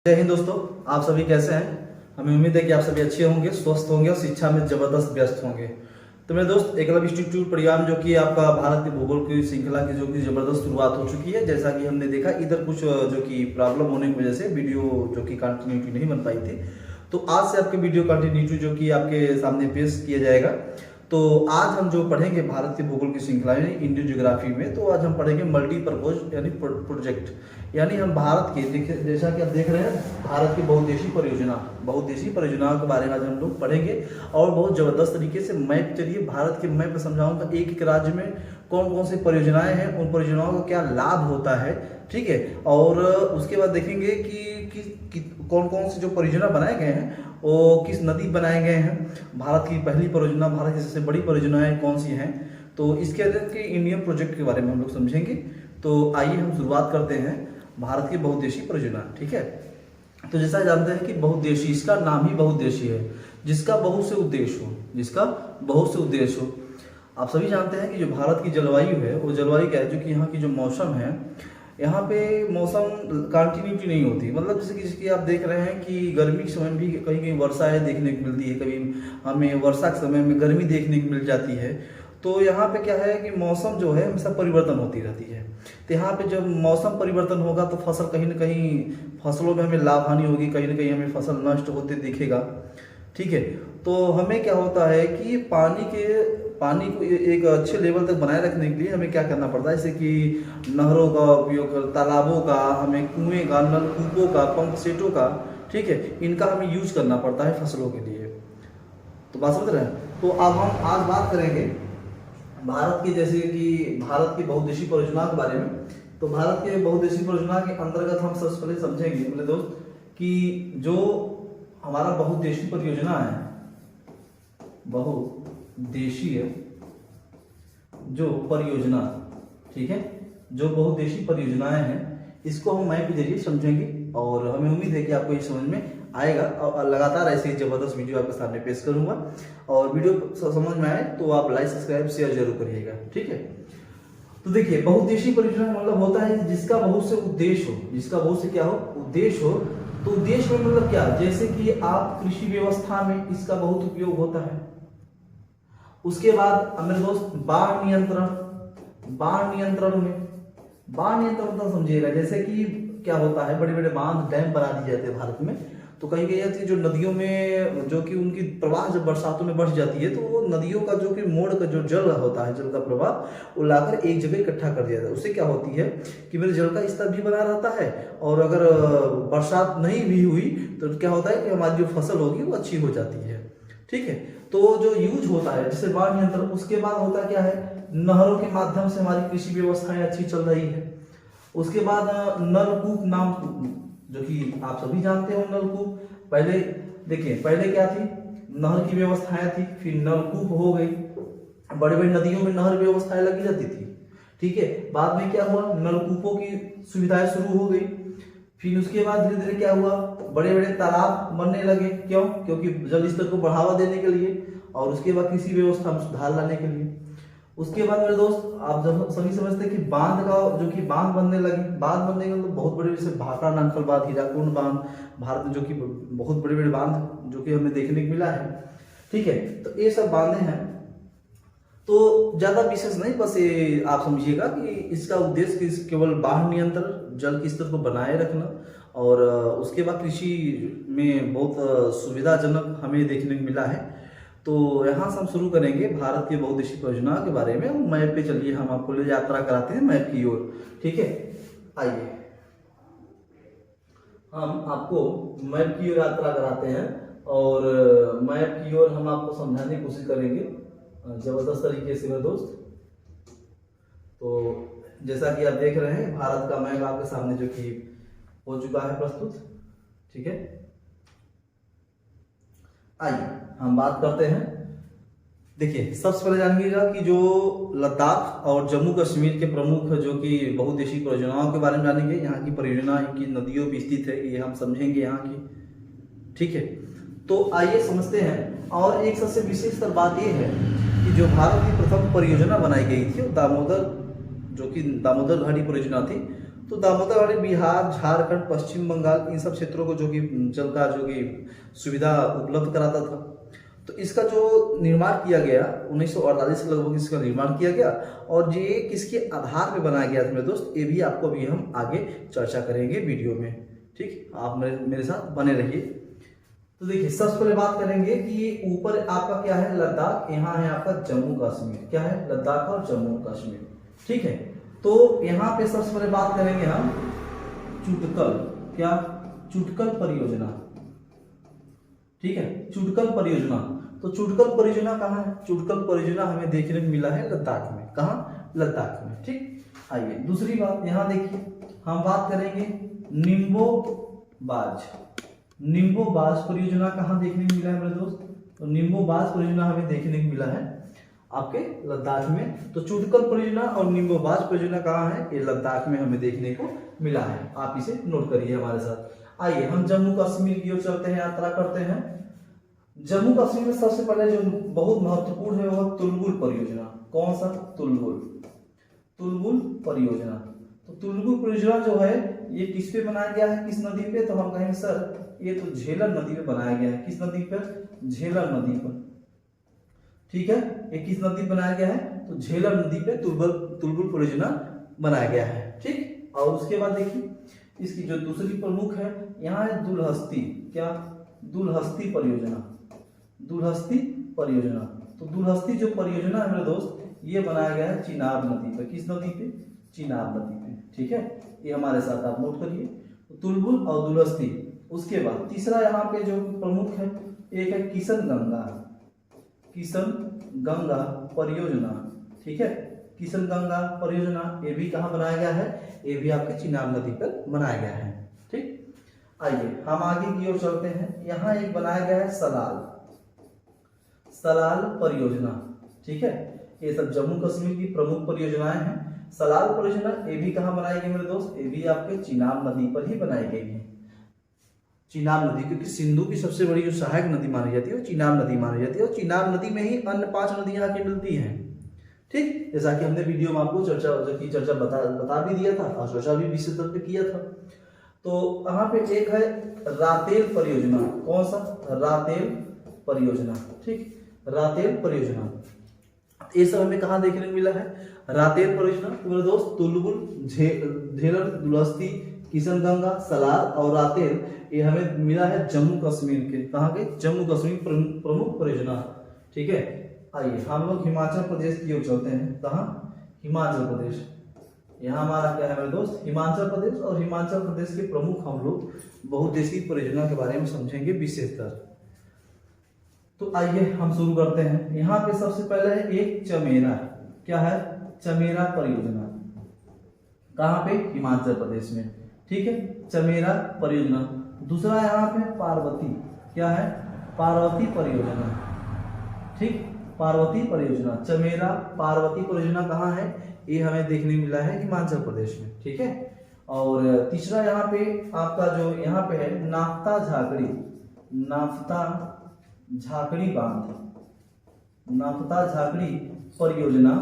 जय हिंद दोस्तों। आप सभी कैसे हैं? हमें उम्मीद है कि आप सभी अच्छे होंगे, स्वस्थ होंगे और शिक्षा में जबरदस्त व्यस्त होंगे। तो मेरे दोस्त, एकलव्य इंस्टीट्यूट परिवार जो कि आपका भारत के भूगोल की श्रृंखला की जो कि जबरदस्त शुरुआत हो चुकी है। जैसा कि हमने देखा, इधर कुछ जो कि प्रॉब्लम होने की वजह से वीडियो जो कि कंटिन्यूटी नहीं बन पाई थी, तो आज से आपके वीडियो कंटिन्यूटी जो कि आपके सामने पेश किया जाएगा। तो आज हम जो पढ़ेंगे भारत के भूगोल की श्रृंखला यानी इंडियन ज्योग्राफी में, तो आज हम पढ़ेंगे मल्टीपर्पज यानी प्रोजेक्ट, यानी हम भारत के देखिए, जैसा कि आप देख रहे हैं, भारत की बहुउद्देशीय परियोजनाओं के बारे में आज हम लोग पढ़ेंगे और बहुत जबरदस्त तरीके से मैप, चलिए भारत के मैप में समझाऊंगा एक एक राज्य में कौन कौन सी परियोजनाएं हैं, उन परियोजनाओं का क्या लाभ होता है, ठीक है। और उसके बाद देखेंगे कि कौन कौन से जो परियोजना बनाए गए हैं वो किस नदी बनाए गए हैं, भारत की पहली परियोजना, भारत की सबसे बड़ी परियोजनाएं कौन सी हैं, तो इसके अंदर के इंडियन प्रोजेक्ट के बारे में हम लोग समझेंगे। तो आइए हम शुरुआत करते हैं भारत की बहुउद्देशीय परियोजना, ठीक है। तो जैसा जानते हैं कि बहुउद्देशीय, इसका नाम ही बहुउद्देशीय है, जिसका बहुत से उद्देश्य हो। आप सभी जानते हैं कि जो भारत की जलवायु है, वो जलवायु क्या है, जो कि यहाँ की जो मौसम है, यहाँ पे मौसम कंटिन्यूटी नहीं होती। मतलब जैसे कि जिसकी आप देख रहे हैं कि गर्मी के समय में भी कहीं कहीं वर्षा है देखने को मिलती है, कभी हमें वर्षा के समय में गर्मी देखने को मिल जाती है। तो यहाँ पे क्या है कि मौसम जो है हमेशा परिवर्तन होती रहती है। तो यहाँ पे जब मौसम परिवर्तन होगा तो फसल कहीं ना कहीं, फसलों में हमें लाभ हानि होगी, कहीं ना कहीं हमें फसल नष्ट होते दिखेगा, ठीक है। तो हमें क्या होता है कि पानी को एक अच्छे लेवल तक बनाए रखने के लिए हमें क्या करना पड़ता है, जैसे कि नहरों का उपयोग, तालाबों का, हमें कुएं का, नलकूपों का, पंप सेटों का, ठीक है, इनका हमें यूज करना पड़ता है फसलों के लिए। तो बात समझ रहे हैं। तो अब हम आज बात करेंगे भारत की, जैसे कि भारत की बहुउद्देशीय परियोजना के बारे में। तो भारत के बहुउद्देशीय परियोजना के अंतर्गत हम सबसे पहले समझेंगे मेरे दोस्त कि जो हमारा बहुउद्देशीय परियोजना है, बहुउद्देशीय जो परियोजना, ठीक है, जो बहुउद्देशीय परियोजनाएं हैं, इसको हम मैप के जरिए समझेंगे और हमें उम्मीद है कि आपको ये समझ में आएगा। और लगातार ऐसे ही जबरदस्त वीडियो आपके सामने पेश करूंगा, और वीडियो समझ में आए तो आप लाइक, सब्सक्राइब, शेयर जरूर करिएगा, ठीक है। तो देखिए, बहुउद्देशीय परियोजना मतलब होता है जिसका बहुत से उद्देश्य हो, जिसका बहुत से क्या हो, उद्देश्य हो। तो उद्देश्य में मतलब क्या, जैसे कि आप कृषि व्यवस्था में इसका बहुत उपयोग होता है। उसके बाद मेरे दोस्त बाढ़ नियंत्रण मतलब समझिएगा, जैसे कि क्या होता है, बड़े बड़े बांध, डैम बना दिए जाते हैं भारत में। तो कहीं कहीं जो नदियों में जो कि उनकी प्रवाह जब बरसातों में बढ़ जाती है, तो वो नदियों का जो कि मोड़ का जो जल होता है, जल का प्रवाह, वो लाकर एक जगह इकट्ठा कर दिया जाता है। उससे क्या होती है कि मेरे जल का स्तर भी बना रहता है, और अगर बरसात नहीं भी हुई तो क्या होता है कि हमारी जो फसल होगी वो अच्छी हो जाती है, ठीक है। तो जो यूज होता है जैसे बाढ़ नियंत्रण, उसके बाद होता क्या है, नहरों के माध्यम से हमारी कृषि व्यवस्थाएं अच्छी चल रही है। उसके बाद नलकूप नाम, जो कि आप सभी जानते हो नलकूप। पहले देखिए, पहले क्या थी, नहर की व्यवस्थाएं थी, फिर नलकूप हो गई, बड़े बड़ी नदियों में नहर व्यवस्थाएं लगी जाती थी, ठीक है। बाद में क्या हुआ, नलकूपों की सुविधाएं शुरू हो गई। फिर उसके बाद धीरे धीरे क्या हुआ, बड़े बड़े तालाब बनने लगे। क्यों? क्योंकि जल स्तर को बढ़ावा देने के लिए, और उसके बाद कृषि व्यवस्था में सुधार लाने के लिए। उसके बाद मेरे दोस्त, आप जब सभी समझते हैं कि बांध का, जो कि बांध बनने लगे, बांध बनने के मतलब बहुत बड़े, जैसे भाखड़ा नामकल बांध, हीराकुंड बांध, भारत में जो कि बहुत बड़े बड़े बांध जो कि हमें देखने को मिला है, ठीक है। तो ये सब बांधे हैं। तो ज्यादा विशेष नहीं, बस ये आप समझिएगा कि इसका उद्देश्य केवल बाढ़ नियंत्रण, जल के स्तर को बनाए रखना, और उसके बाद कृषि में बहुत सुविधाजनक हमें देखने को मिला है। तो यहाँ से हम शुरू करेंगे भारत की बहुउद्देशीय परियोजना के बारे में। मैप पे चलिए, हम आपको ले यात्रा कराते हैं मैप की ओर, ठीक है। आइए हम आपको मैप की ओर यात्रा कराते हैं, और मैप की ओर हम आपको समझाने की कोशिश करेंगे जबरदस्त तरीके से मेरे दोस्त। तो जैसा कि आप देख रहे हैं, भारत का मैप आपके सामने जो कि हो चुका है प्रस्तुत, ठीक है। आइए हम बात करते हैं। देखिए, सबसे पहले जानिएगा कि जो लद्दाख और जम्मू कश्मीर के प्रमुख जो कि बहुउद्देशीय परियोजनाओं के बारे में जानेंगे। यहाँ की परियोजना की नदियों पर स्थित है, ये हम समझेंगे यहाँ की, ठीक है। तो आइए समझते हैं। और एक सबसे विशेष बात यह है कि जो भारत की प्रथम परियोजना बनाई गई थी, वो दामोदर, जो कि दामोदर घाटी परियोजना थी। तो दामोदर बिहार, झारखंड, पश्चिम बंगाल, इन सब क्षेत्रों को जो कि जल का जो कि सुविधा उपलब्ध कराता था। तो इसका जो निर्माण किया गया 1948 के लगभग इसका निर्माण किया गया, और ये किसके आधार पे बनाया गया था मेरे दोस्त, ये भी आपको भी हम आगे चर्चा करेंगे वीडियो में। ठीक, आप मेरे साथ बने रहिए। तो देखिए, सबसे पहले बात करेंगे कि ऊपर आपका क्या है, लद्दाख, यहाँ है आपका जम्मू कश्मीर, क्या है, लद्दाख और जम्मू कश्मीर। ठीक है, तो यहाँ पे सबसे पहले बात करेंगे हम चुटकल, क्या, चुटकल परियोजना। ठीक है, चुटकल परियोजना। तो चुटकल परियोजना कहाँ है, चुटकल परियोजना हमें देखने को मिला है लद्दाख में, कहाँ, लद्दाख में। ठीक, आइए दूसरी बात, यहाँ देखिए हम बात करेंगे निम्बोबाज। निम्बोबाज परियोजना कहाँ देखने को मिला है मेरे दोस्त, तो निम्बोबाज परियोजना हमें देखने को मिला है आपके लद्दाख में। तो चुटकल परियोजना और निम्बोबाज परियोजना कहाँ है, ये लद्दाख में हमें देखने को मिला है। आप इसे नोट करिए हमारे साथ। आइए हम जम्मू कश्मीर की ओर चलते हैं, यात्रा करते हैं। जम्मू कश्मीर में सबसे पहले जो बहुत महत्वपूर्ण है वह तुलबुल परियोजना। कौन सा, तुलबुल, तुलबुल परियोजना। तो तुलबुल परियोजना जो है ये किस पे बनाया गया है, किस नदी पे, तो हम कहेंगे सर ये तो झेलम नदी पे बनाया गया है। किस नदी पर, झेलम नदी पर। ठीक है, ये किस नदी पर बनाया गया है, तो झेलम नदी पे तुलबुल परियोजना बनाया गया है। ठीक, और उसके बाद देखिए इसकी जो दूसरी प्रमुख है यहाँ है दुलहस्ती, क्या, दुलहस्ती परियोजना, दुलहस्ती परियोजना। तो दुलहस्ती जो परियोजना है मेरे दोस्त ये बनाया गया है चिनाब नदी पे। किस नदी पे, चिनाब नदी पे। ठीक है, ये हमारे साथ आप नोट करिए, तो तुलबुल और दुलहस्ती। उसके बाद तीसरा यहाँ पे जो प्रमुख है एक है किशन गंगा, किशन गंगा परियोजना। ठीक है, किशन गंगा परियोजना, ये भी कहाँ बनाया गया है, ये भी आपके चिनाब नदी पर बनाया गया है। ठीक, आइए हम आगे की ओर चलते हैं। यहाँ एक बनाया गया है सलाल, सलाल परियोजना। ठीक है, ये सब जम्मू कश्मीर की प्रमुख परियोजनाएं हैं। सलाल परियोजना ये भी कहाँ बनाई गई मेरे दोस्त, ये भी आपके चिनाब नदी पर ही बनाई गई है। चिनाब नदी, क्योंकि सिंधु की सबसे बड़ी जो सहायक नदी मानी जाती है वो चिनाब नदी मानी जाती है, और चिनाब नदी में ही अन्य 5 नदियां आके मिलती हैं। ठीक, जैसा कि हमने वीडियो में आपको चर्चा बता भी दिया था और चर्चा भी विशेष तौर पे किया था। तो यहाँ पे एक है रातेल परियोजना। कौन सा, रातेल परियोजना। ठीक, रातेल परियोजना, ये सब हमें कहाँ देखने को मिला है, रातेल परियोजना। तो मेरे दोस्त तुलबुल, झेलम, दुलहस्ती, किशन गंगा, सलाल और रातेल ये हमें मिला है जम्मू कश्मीर के, कहाँ के, जम्मू कश्मीर प्रमुख परियोजना। ठीक है, आइए हम लोग हिमाचल प्रदेश की ओर चलते हैं। कहाँ, हिमाचल प्रदेश। यहाँ हमारा क्या है मेरे दोस्त, हिमाचल प्रदेश। और हिमाचल प्रदेश के प्रमुख हम लोग बहुउद्देशीय परियोजना के बारे में समझेंगे विशेषकर। तो आइए हम शुरू करते हैं। यहाँ पे सबसे पहले है एक चमेरा, क्या है, चमेरा परियोजना। कहाँ पे, हिमाचल प्रदेश में। ठीक है, चमेरा परियोजना। दूसरा यहाँ पे पार्वती, क्या है, पार्वती परियोजना। ठीक, पार्वती परियोजना, चमेरा पार्वती परियोजना कहाँ है, ये हमें देखने मिला है हिमाचल प्रदेश में। ठीक है, और तीसरा यहाँ पे आपका जो यहाँ पे है नाफ्ता झाकड़ी, नाफ्ता झाकड़ी बांध, नाफ्ता झाकड़ी परियोजना।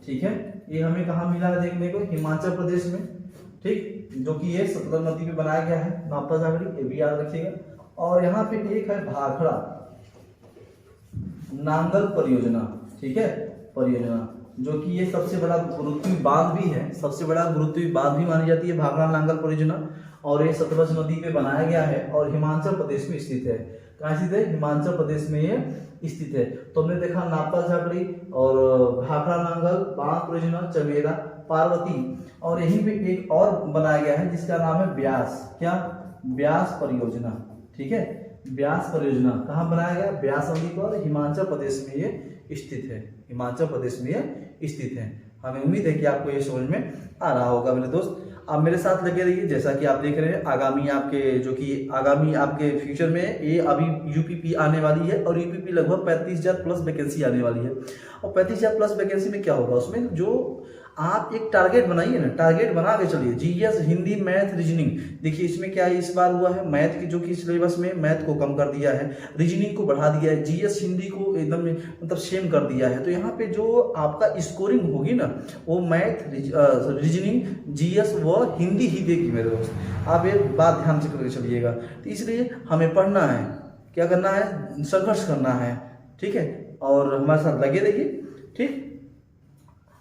ठीक है, ये हमें कहाँ मिला है देखने को, हिमाचल प्रदेश में। ठीक, जो कि ये सतलज नदी पे बनाया गया है नाफ्ता झाकड़ी, ये भी याद रखिएगा। और यहाँ पे एक है भाखड़ा नांगल परियोजना। ठीक है, परियोजना जो कि ये सबसे बड़ा गुरुत्वीय बांध भी है, सबसे बड़ा गुरुत्वीय बांध भी मानी जाती है भाखड़ा नांगल परियोजना। और ये सतलज नदी पे बनाया गया है और हिमाचल प्रदेश में स्थित है। कहाँ स्थित है, हिमाचल प्रदेश में ये स्थित है। तो हमने देखा नाफ्ता झाकड़ी और भाखड़ा नांगल बांध परियोजना, चमेरा, पार्वती, और यहीं पे एक और बनाया गया है जिसका नाम है ब्यास, क्या, ब्यास परियोजना। ठीक है, ब्यास परियोजना कहाँ बनाया गया, ब्यास नदी पर, हिमाचल प्रदेश में ये स्थित है, हिमाचल प्रदेश में ये स्थित है। हमें उम्मीद है कि आपको ये समझ में आ रहा होगा मेरे दोस्त। आप मेरे साथ लगे रहिए। जैसा कि आप देख रहे हैं आगामी आपके फ्यूचर में ये अभी यूपीपी आने वाली है, और यूपीपी लगभग 35,000 प्लस वैकेंसी आने वाली है। और 35,000 प्लस वैकेंसी में क्या होगा, उसमें जो आप एक टारगेट बनाइए ना, टारगेट बना के चलिए। GS, Hindi, math, reasoning. देखिए इसमें क्या है, इस बार हुआ है मैथ की जो कि सिलेबस में मैथ को कम कर दिया है, रीजनिंग को बढ़ा दिया है, जीएस हिंदी को एकदम मतलब सेम कर दिया है। तो यहाँ पे जो आपका स्कोरिंग होगी ना वो मैथ, रीजनिंग, जीएस व हिंदी ही देगी मेरे दोस्त। आप ये बात ध्यान से करके चलिएगा। तो इसलिए हमें पढ़ना है, क्या करना है, संघर्ष करना है, ठीक है, और हमारे साथ लगे रहिए, ठीक।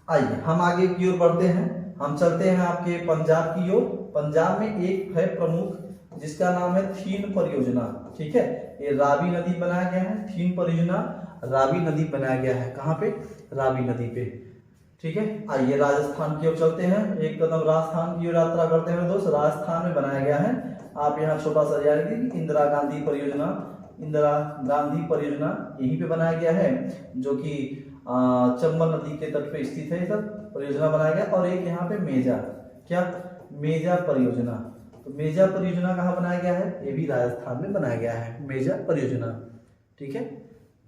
आइए हम आगे की ओर बढ़ते हैं, हम चलते हैं आपके पंजाब की ओर। पंजाब में एक है प्रमुख जिसका नाम है थीन परियोजना, ठीक है। ये रावी नदी बनाया गया है, थीन परियोजना रावी नदी बनाया गया है। कहाँ पे, रावी नदी पे, ठीक है। आइए राजस्थान की ओर चलते हैं, एक कदम राजस्थान की ओर यात्रा करते हैं दोस्त। राजस्थान में बनाया गया है, आप यहाँ छोटा सा याद रखिए, इंदिरा गांधी परियोजना, इंदिरा गांधी परियोजना यहीं पे बनाया गया है, जो कि चंबल नदी के तट पे स्थित है। सब परियोजना बनाया गया। और एक यहाँ पे मेजा, क्या, मेजा परियोजना। तो मेजा परियोजना कहाँ बनाया गया है, ये भी राजस्थान में बनाया गया है, मेजा परियोजना, ठीक है।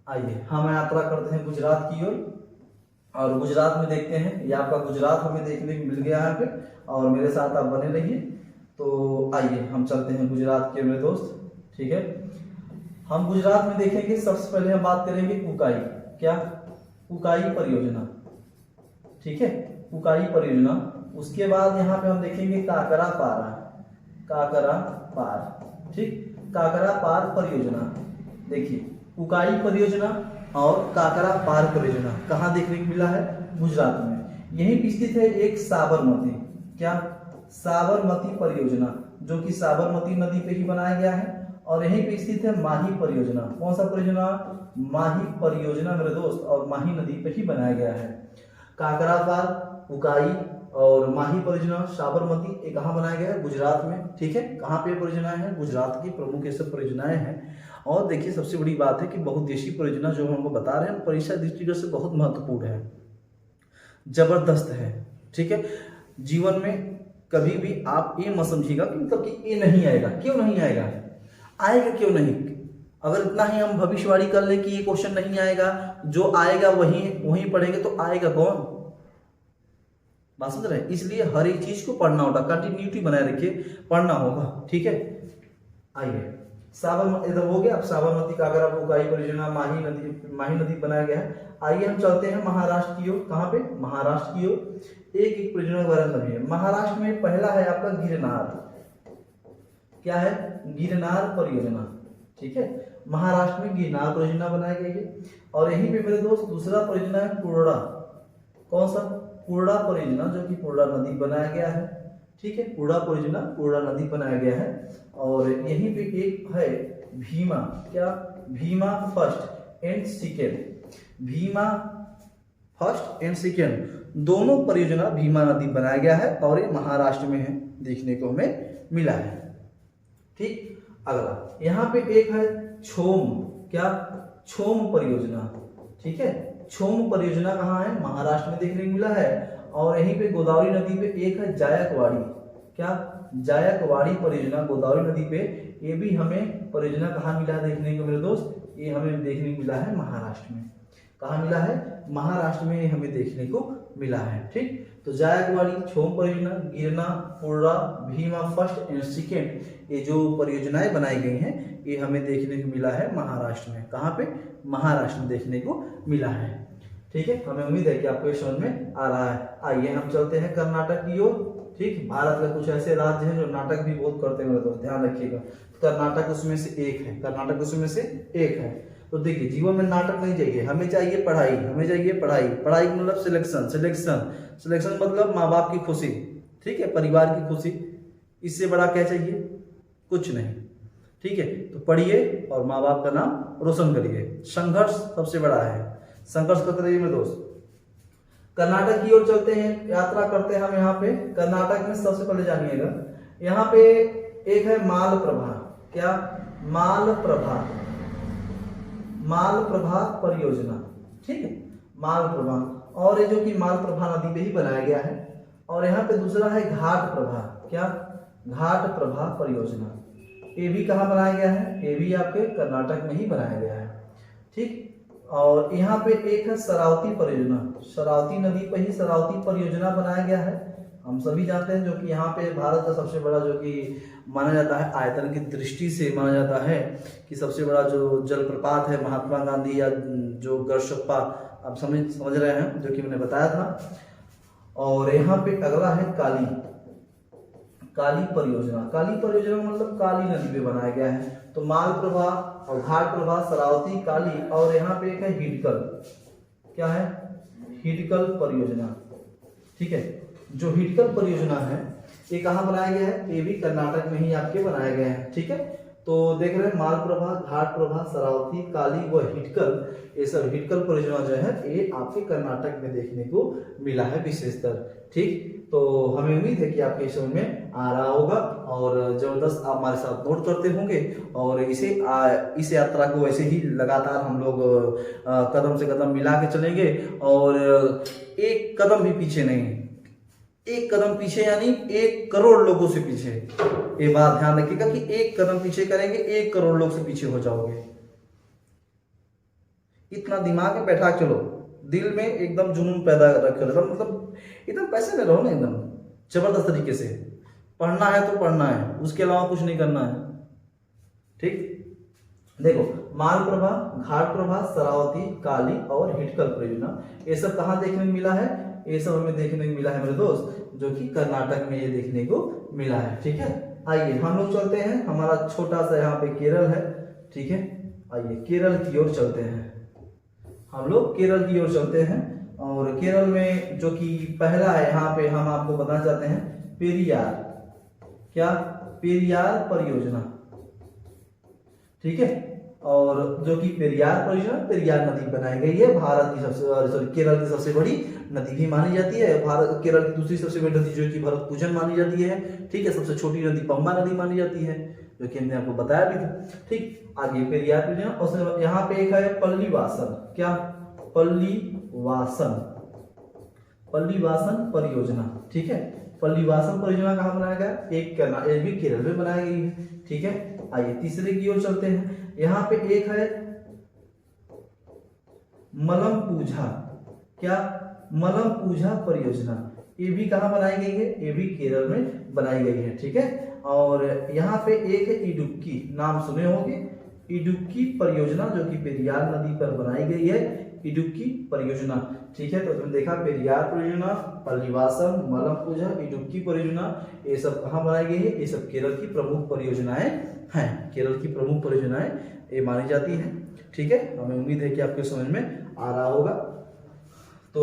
आइए हम यात्रा करते हैं गुजरात की ओर, और गुजरात में देखते हैं, ये आपका गुजरात हमें देखने को मिल गया यहाँ पे, और मेरे साथ आप बने रहिए। तो आइए हम चलते हैं गुजरात के मेरे दोस्त, ठीक है। हम गुजरात में देखेंगे, सबसे पहले हम बात करेंगे उकाई, क्या, उकाई परियोजना, ठीक है, उकाई परियोजना। उसके बाद यहाँ पे हम देखेंगे काकरा पार, काकरा पार, ठीक, काकरा पार परियोजना। देखिए उकाई परियोजना और काकरा पार परियोजना कहाँ देखने को मिला है, गुजरात में। यहीं पे स्थित है एक साबरमती, क्या, साबरमती परियोजना, जो कि साबरमती नदी पे ही बनाया गया है। और यहीं पे स्थित है माही परियोजना। कौन सा परियोजना, माही परियोजना मेरे दोस्त, और माही नदी पे ही बनाया गया है। काकरा पार, उकाई और माही परियोजना, साबरमती, ये कहाँ बनाया गया है, गुजरात में, ठीक है। कहाँ पे परियोजनाएं हैं, गुजरात की प्रमुख ये सब परियोजनाएं हैं। और देखिए सबसे बड़ी बात है कि बहुउद्देशीय परियोजना जो हमको बता रहे हैं परीक्षा दृष्टिगत से बहुत महत्वपूर्ण है, जबरदस्त है, ठीक है। जीवन में कभी भी आप ये मत समझिएगा कि मतलब कि ये नहीं आएगा, क्यों नहीं आएगा, आएगा क्यों नहीं। अगर इतना ही हम भविष्यवाणी कर ले कि ये क्वेश्चन नहीं आएगा, जो आएगा वही पढ़ेंगे, तो आएगा कौन, बात समझ रहे हैं। इसलिए हर एक चीज को पढ़ना होगा, कंटिन्यूटी बनाए रखिए, पढ़ना होगा, ठीक है। आइए साबरमती इधर हो गया, अब साबरमती, काकरा, उकाई परियोजना, माही नदी बनाया गया है। आइए हम चलते हैं महाराष्ट्र की ओर। कहाँ पे, महाराष्ट्र की ओर। एक एक परियोजना के बारे में समझिए। महाराष्ट्र में पहला है आपका गिरनार, क्या है, गिरनार परियोजना, ठीक है। महाराष्ट्र में गिरनार परियोजना बनाई गई है। और यहीं पे मेरे दोस्त दूसरा परियोजना है पूर्णा, कौन सा, पूर्णा परियोजना, जो कि पूर्णा नदी बनाया गया है, ठीक है। पूर्णा परियोजना, पूर्णा नदी बनाया गया है। और यहीं पे एक है भीमा, क्या, Bhima first and second, Bhima first and second, दोनों परियोजना भीमा नदी बनाया गया है, और ये महाराष्ट्र में है, देखने को हमें मिला है, ठीक। अगला यहाँ पे एक है छोम, क्या, छोम परियोजना, ठीक है। छोम परियोजना कहाँ है, महाराष्ट्र में देखने को मिला है। और यहीं पे गोदावरी नदी पे एक है जायकवाड़ी, क्या, जायकवाड़ी परियोजना, गोदावरी नदी पे। ये भी हमें परियोजना कहाँ मिला है देखने को मेरे दोस्त, ये हमें देखने को मिला है महाराष्ट्र में। कहाँ मिला है, महाराष्ट्र में हमें देखने को मिला है, ठीक। तो जायकवाड़ी, छोम परियोजना, गिरना, पूर्णा, भीमा फर्स्ट एंड सेकेंड, ये जो परियोजनाएं बनाई गई हैं ये हमें देखने को मिला है महाराष्ट्र में। कहाँ पे, महाराष्ट्र में देखने को मिला है, ठीक है। हमें उम्मीद है कि आपको समझ में आ रहा है। आइए हम चलते हैं कर्नाटक की ओर, ठीक। भारत का कुछ ऐसे राज्य हैं जो नाटक भी बहुत करते हैं मेरे दोस्त, ध्यान रखिएगा। कर्नाटक उसमें से एक है, कर्नाटक उसमें से एक है। तो देखिए जीवन में नाटक नहीं चाहिए, हमें चाहिए पढ़ाई, हमें चाहिए पढ़ाई। पढ़ाई मतलब सिलेक्शन, सिलेक्शन मतलब माँ बाप की खुशी, ठीक है, परिवार की खुशी। इससे बड़ा क्या चाहिए, कुछ नहीं, ठीक है। तो पढ़िए और माँ बाप का नाम रोशन करिए। संघर्ष सबसे बड़ा है, संघर्ष करते रहिए मेरे दोस्त। कर्नाटक की ओर चलते हैं, यात्रा करते हैं हम यहाँ पे। कर्नाटक में सबसे पहले जानिएगा, यहाँ पे एक है मालप्रभा, क्या, मालप्रभा, मालप्रभा परियोजना, ठीक है, मालप्रभा। और ये जो कि मालप्रभा नदी पे ही बनाया गया है। और यहाँ पे दूसरा है घाट प्रभा, क्या, घाट प्रभा परियोजना। ये भी कहाँ बनाया गया है, ये भी आपके कर्नाटक में ही बनाया गया है, ठीक। और यहाँ पे एक है शरावती परियोजना, शरावती नदी पर ही शरावती परियोजना बनाया गया है। हम सभी जानते हैं जो कि यहाँ पे भारत का सबसे बड़ा जो कि माना जाता है आयतन की दृष्टि से माना जाता है कि सबसे बड़ा जो जलप्रपात है महात्मा गांधी या जो गरशप्पा, आप समझ रहे हैं जो कि मैंने बताया था। और यहाँ पे अगला है काली परियोजना। काली परियोजना मतलब काली नदी पे बनाया गया है। तो माल प्रवाह और घाट प्रवाह, शरावती, काली, और यहाँ पे एक है हिडकल। क्या है? हिडकल परियोजना। ठीक है, जो हिडकल परियोजना है ये कहाँ बनाया गया है? ये भी कर्नाटक में ही आपके बनाया गया है। ठीक है, तो देख रहे हैं माल प्रवाह, घाट प्रवाह, शरावती, काली व हिडकल, ये सब हिडकल परियोजना जो है ये आपके कर्नाटक में देखने को मिला है विशेषतर। ठीक, तो हमें उम्मीद है कि आपके समझ में आ रहा होगा और जबरदस्त आप हमारे साथ नोट करते होंगे और इस यात्रा को ऐसे ही लगातार हम लोग कदम से कदम मिला के चलेंगे और एक कदम भी पीछे नहीं, एक कदम पीछे यानी 1 करोड़ लोगों से पीछे। ये बात ध्यान रखिएगा कि 1 कदम पीछे करेंगे 1 करोड़ लोग से पीछे हो जाओगे। इतना दिमाग में बैठा चलो, दिल में एकदम जुनून पैदा रखो, मतलब एकदम पैसे में रहो ना, एकदम जबरदस्त तरीके से। पढ़ना है तो पढ़ना है, उसके अलावा कुछ नहीं करना है। ठीक, देखो माल प्रवाह, घाट प्रवाह, शरावती, काली और हिडकल परियोजना, ये सब कहाँ देखने को मिला है? ये सब हमें देखने को मिला है मेरे दोस्त, जो कि कर्नाटक में ये देखने को मिला है। ठीक है, आइए हम लोग चलते हैं, हमारा छोटा सा यहाँ पे केरल है। ठीक है, आइए केरल की ओर चलते हैं, हम लोग केरल की ओर चलते हैं। और केरल में जो कि पहला है यहाँ पे हम आपको बताना चाहते हैं पेरियार। क्या? पेरियार परियोजना। ठीक है, और जो कि पेरियार परियोजना, पेरियार नदी बनाई गई है, भारत की सबसे केरल की सबसे बड़ी नदी भी मानी जाती है। भारत केरल की दूसरी सबसे बड़ी नदी जो कि भरत पूजन मानी जाती है। ठीक है, सबसे छोटी नदी पंबा नदी मानी जाती है, जो कि हमने आपको बताया भी था। ठीक, आगे पेरियार परियोजना, और यहाँ पे एक है पल्लीवासन। क्या? पल्लीवासन परियोजना। ठीक है, पल्लीवासन परियोजना कहाँ बनाया गया? एक भी केरल में बनाई गई है। ठीक है, आइए तीसरे की ओर चलते हैं। यहाँ पे एक है मलम पूजा। क्या? मलम पूजा परियोजना, ये भी कहाँ बनाई गई है? ये भी केरल में बनाई गई है। ठीक है, और यहाँ पे एक है इडुक्की, नाम सुने होंगे, इडुक्की परियोजना, जो कि पेरियार नदी पर बनाई गई है, इडुक्की परियोजना। ठीक है, तो तुमने देखा पेरियार परियोजना, पल्लीवासन, मलम पूजा, इडुक्की परियोजना, ये सब कहाँ बनाई गई है? ये सब केरल की प्रमुख परियोजनाएं हैं, केरल की प्रमुख परियोजनाएं ये मानी जाती है। ठीक है, हमें उम्मीद है कि आपके समझ में आ रहा होगा। तो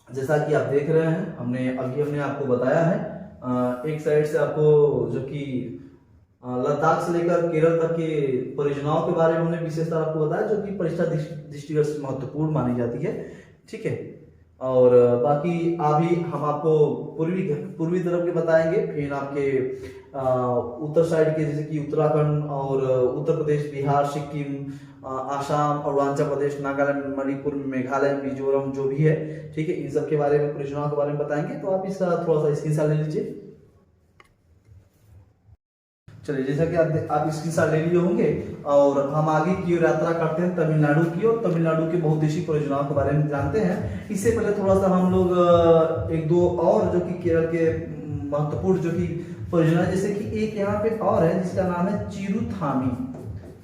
जैसा कि आप देख रहे हैं, हमने आपको बताया है एक साइड से आपको जो कि लद्दाख से लेकर केरल तक के परियोजनाओं के बारे में हमने विशेषता आपको बताया, जो कि परीक्षा दृष्टिगत से महत्वपूर्ण मानी जाती है। ठीक है, और बाकी अभी हम आपको पूर्वी तरफ के बताएंगे, फिर आपके उत्तर साइड के, जैसे कि उत्तराखंड और उत्तर प्रदेश, बिहार, सिक्किम, आसाम, अरुणाचल प्रदेश, नागालैंड, मणिपुर, मेघालय, मिजोरम जो भी है। ठीक है, इन सब के बारे में, परियोजनाओं के बारे में बताएंगे, तो आप इसका थोड़ा सा स्क्रीनशॉट ले लीजिए। चलिए, जैसा कि आप स्क्रीनशॉट ले लिए होंगे और हम आगे की ओर यात्रा करते हैं तमिलनाडु की ओर। तमिलनाडु के बहुउद्देशीय परियोजनाओं के बारे में जानते हैं। इससे पहले थोड़ा सा हम लोग एक दो और जो कि केरल के महत्वपूर्ण जो कि परियोजना, जैसे कि एक यहाँ पे और है जिसका नाम है चिरुथामी।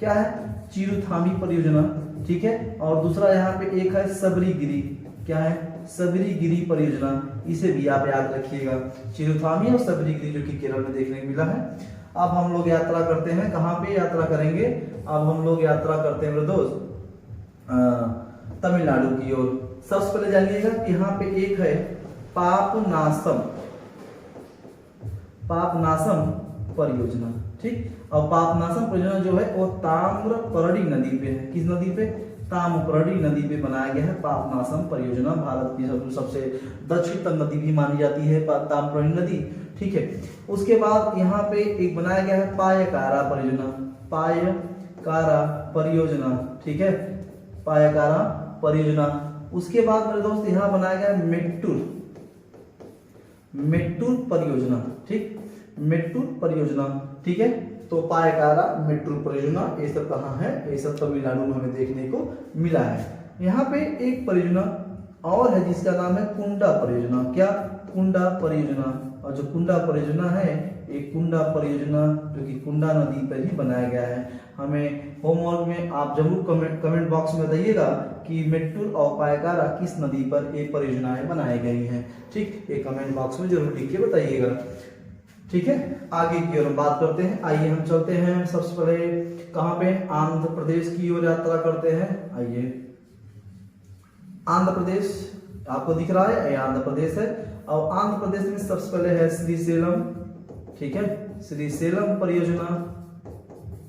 क्या है? चिरुथामी परियोजना। ठीक है, और दूसरा यहाँ पे एक है सबरीगिरी। क्या है? सबरीगिरी परियोजना, इसे भी आप याद रखिएगा, चिरुथामी और सबरीगिरी, जो कि केरल में देखने को मिला है। अब हम लोग यात्रा करते हैं, कहाँ पे यात्रा करेंगे? अब हम लोग यात्रा करते हैं मेरे दोस्त तमिलनाडु की ओर। सबसे पहले जानिएगा कि यहाँ पे एक है पापनासम परियोजना। ठीक, और पापनासम परियोजना जो है वो ताम्रपर्णी नदी पे है। किस नदी पे? ताम्रपर्णी नदी पे बनाया गया है पापनासम परियोजना। भारत की सबसे दक्षिणतम नदी भी मानी जाती है ताम्रपर्णी नदी। ठीक है, उसके बाद यहाँ पे एक बनाया गया है पायकारा परियोजना। ठीक है, पायकारा परियोजना। उसके बाद मेरे दोस्त यहाँ बनाया गया है मेट्टूर परियोजना। ठीक, मेट्टूर परियोजना। ठीक है, तो पायकारा मेट्रो परियोजना ये सब कहाँ है, ये सब तमिलनाडु में हमें देखने को मिला है। यहाँ पे एक परियोजना और है जिसका नाम है कुंडा परियोजना। क्या? कुंडा परियोजना। और जो कुंडा परियोजना है, एक कुंडा परियोजना जो कि कुंडा नदी पर ही बनाया गया है। हमें होमवर्क में आप जरूर कमेंट बॉक्स में बताइएगा कि मेट्टूर और पायकारा किस नदी पर ये परियोजनाएं बनाई गई हैं। ठीक, ये कमेंट बॉक्स में जरूर लिख के बताइएगा। ठीक है, आगे की ओर हम बात करते हैं। आइए हम चलते हैं सबसे पहले कहाँ पे, आंध्र प्रदेश की ओर यात्रा करते हैं। आइए, आंध्र प्रदेश आपको दिख रहा है, ये आंध्र प्रदेश है। और आंध्र प्रदेश में सबसे पहले है श्रीशैलम। ठीक है, श्रीशैलम परियोजना,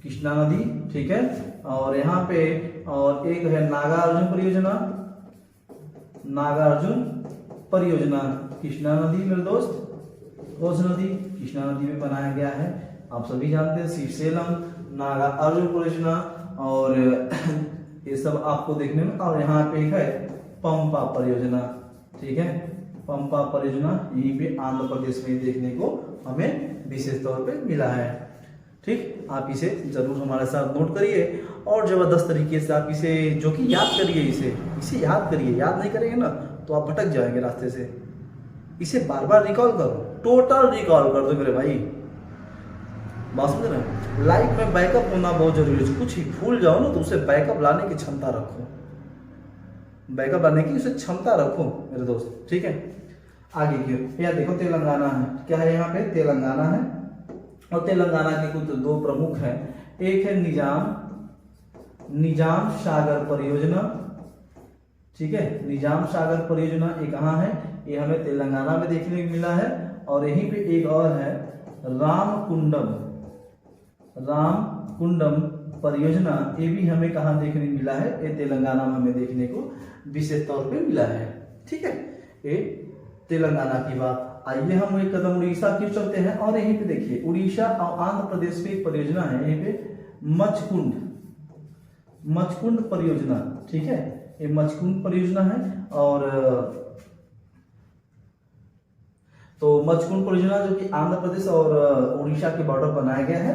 कृष्णा नदी। ठीक है, और यहाँ पे और एक है नागार्जुन परियोजना। नागार्जुन परियोजना कृष्णा नदी मेरे दोस्त, कोस नदी कृष्णा नदी में बनाया गया है। आप सभी जानते हैं श्रीशैलम, नागार्जुन परियोजना और ये सब आपको देखने में। और यहाँ पे एक है पंपा परियोजना। ठीक है, पंपा परियोजना यहीं पे आंध्र प्रदेश में देखने को हमें विशेष तौर पे मिला है। ठीक, आप इसे जरूर हमारे साथ नोट करिए और जबरदस्त तरीके से आप इसे जो कि याद करिए, इसे याद करिए। याद नहीं करेंगे ना तो आप भटक जाएंगे रास्ते से। इसे बार बार रिकॉल करो, टोटल रिकॉल कर दो मेरे भाई। बात समझ रहे हैं? लाइफ में बैकअप होना बहुत जरूरी है। कुछ ही भूल जाओ ना तो उसे बैकअप लाने की क्षमता रखो, बैकअप लाने की उसे क्षमता रखो मेरे दोस्त। ठीक है, आगे की यहाँ देखो तेलंगाना है। क्या है यहाँ पे? तेलंगाना है। और तेलंगाना के कुछ दो प्रमुख हैं। एक है निजाम सागर परियोजना। ठीक है, निजाम सागर परियोजना ये कहाँ है? ये हमें तेलंगाना में देखने को मिला है। और यहीं पे एक और है रामकुंडम परियोजना। ये भी हमें कहाँ देखने को मिला है? ये तेलंगाना में हमें देखने को विशेष तौर पे मिला है। ठीक है, ये तेलंगाना की बात। आइए हम एक कदम उड़ीसा की चलते हैं और यहीं पे देखिए उड़ीसा और आंध्र प्रदेश में एक परियोजना है, यहीं पे मचकुंड परियोजना। ठीक है, ये मचकुंड परियोजना है। और तो मचकुंड परियोजना जो कि आंध्र प्रदेश और उड़ीसा के बॉर्डर बनाया गया है।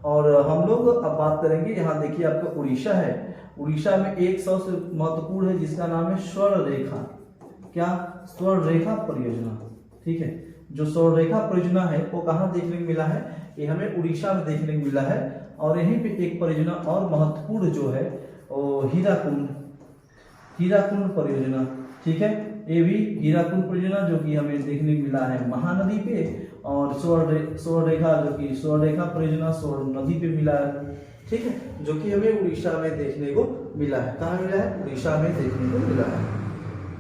और हम लोग अब बात करेंगे, यहाँ देखिए आपका उड़ीसा है। उड़ीसा में एक सबसे महत्वपूर्ण है जिसका नाम है स्वर्ण रेखा। क्या? स्वर्ण रेखा परियोजना। ठीक है, जो स्वर्ण रेखा परियोजना है वो कहाँ देखने को मिला है? ये हमें उड़ीसा में देखने को मिला है। और यहीं पे एक परियोजना और महत्वपूर्ण जो है वो हीराकुंड परियोजना। ठीक है, ये भी हीराकुंड परियोजना जो कि हमें देखने को मिला है महानदी पे। और स्वर्ण रेखा जो कि स्वर्ण रेखा परियोजना स्वर्ण नदी पे मिला है। ठीक है, जो कि हमें उड़ीसा में देखने को मिला है। कहाँ मिला है? उड़ीसा में देखने को मिला है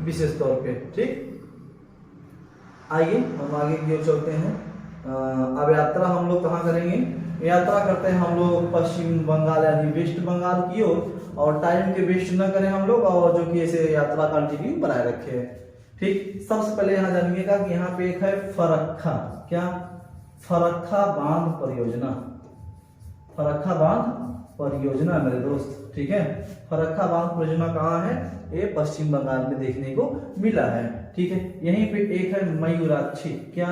विशेष तौर पे। ठीक, आइए हम आगे की ओर चलते हैं। अब यात्रा हम लोग कहाँ करेंगे? यात्रा करते हैं हम लोग पश्चिम बंगाल यानी वेस्ट बंगाल की ओर। और टाइम के वेस्ट न करें हम लोग, और जो कि ऐसे यात्रा कंटिन्यू बनाए रखे हैं। ठीक, सबसे पहले यहाँ जानिएगा कि यहाँ पे एक है फरक्का। क्या? फरक्का बांध परियोजना। फरक्का बांध परियोजना मेरे दोस्त। ठीक है, फरक्का बांध परियोजना कहाँ है? ये पश्चिम बंगाल में देखने को मिला है। ठीक है, यहीं पे एक है मयूराक्षी। क्या?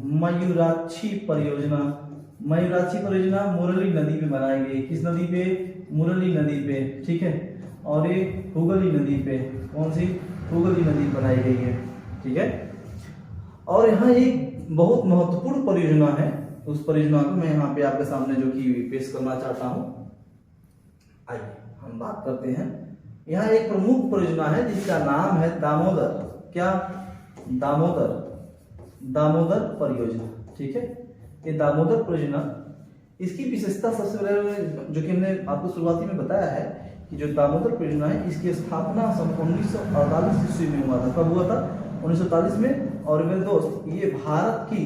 मयूराक्षी परियोजना। मयूराक्षी परियोजना मुरली नदी पे बनाई गई। किस नदी पे? मुरली नदी पे। ठीक है, और ये हुगली नदी पे। कौन सी? हुगली नदी बनाई गई है। ठीक है, और यहाँ एक बहुत महत्वपूर्ण परियोजना है। उस परियोजना को मैं यहाँ पे आपके सामने जो कि पेश करना चाहता हूँ। आइए हम बात करते हैं। यहाँ एक प्रमुख परियोजना है जिसका नाम है दामोदर। क्या? दामोदर परियोजना। ठीक है, ये दामोदर परियोजना, इसकी विशेषता सबसे पहले जो कि हमने आपको शुरुआती में बताया है कि जो दामोदर परियोजना है इसकी स्थापना सन 1948 ईस्वी में हुआ था। कब हुआ था? 1948 में। और मेरे दोस्त ये भारत की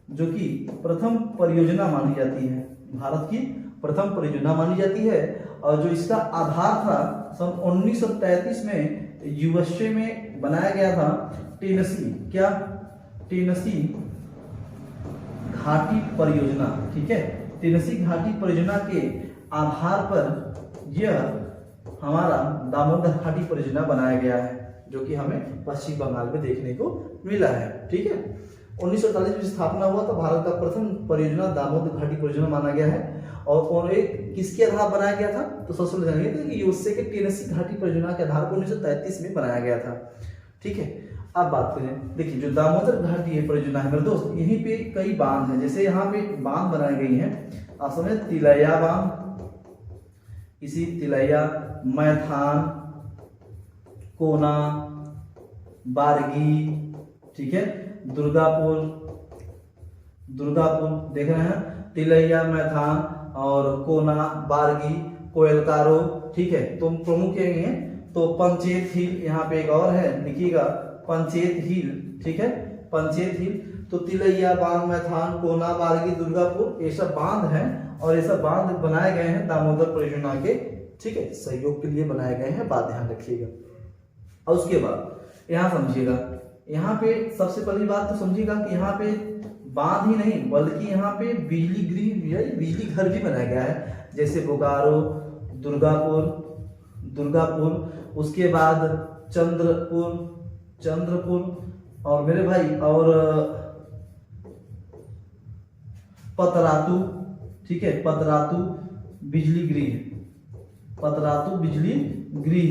जो कि प्रथम परियोजना मानी जाती है। भारत की प्रथम परियोजना मानी जाती है। और जो इसका आधार था सन 1933 में यूएसए में बनाया गया था टेनेसी। क्या? टेनेसी घाटी परियोजना। ठीक है, टेनेसी घाटी परियोजना के आधार पर यह हमारा दामोदर घाटी परियोजना बनाया गया है, जो कि हमें पश्चिम बंगाल में देखने को मिला है। ठीक है, 1948 में स्थापना हुआ था। भारत का प्रथम परियोजना दामोदर घाटी परियोजना माना गया है। और एक किसके आधार बनाया गया था, तो सबसे पहले जानिए कि यूएसए के टेनेसी घाटी परियोजना के आधार पर 1933 में बनाया गया था। ठीक है, अब बात करें, देखिए जो दामोदर घाटी परियोजना है मेरे दोस्त, यहीं पे कई बांध हैं। जैसे यहाँ पे बांध बनाई गई हैं, आप समझे, तिलैया बांध, इसी तिलैया, मैथान, कोना, बारगी, ठीक है, दुर्गापुर देख रहे हैं, तिलैया, मैथान और कोना, बारगी, कोयलकारो, ठीक है, तो प्रमुख यही है। तो पंचेत हिल, यहाँ पे एक और है, लिखिएगा पंचेत हिल, ठीक है, पंचेत हिल। तो तिलैया बांध, मैथान, कोना, बारगी, दुर्गापुर, ये सब बांध हैं और ये सब बांध बनाए गए हैं दामोदर परियोजना के, ठीक है, सहयोग के लिए बनाए गए हैं, बात ध्यान रखिएगा। और उसके बाद यहाँ समझिएगा, यहाँ पे सबसे पहली बात तो समझिएगा कि यहाँ पे बांध ही नहीं बल्कि यहाँ पे बिजली गृह, बिजली घर भी बनाया गया है। जैसे बोकारो, दुर्गापुर, उसके बाद चंद्रपुर और मेरे भाई और पतरातू, ठीक है, पतरातू बिजली गृह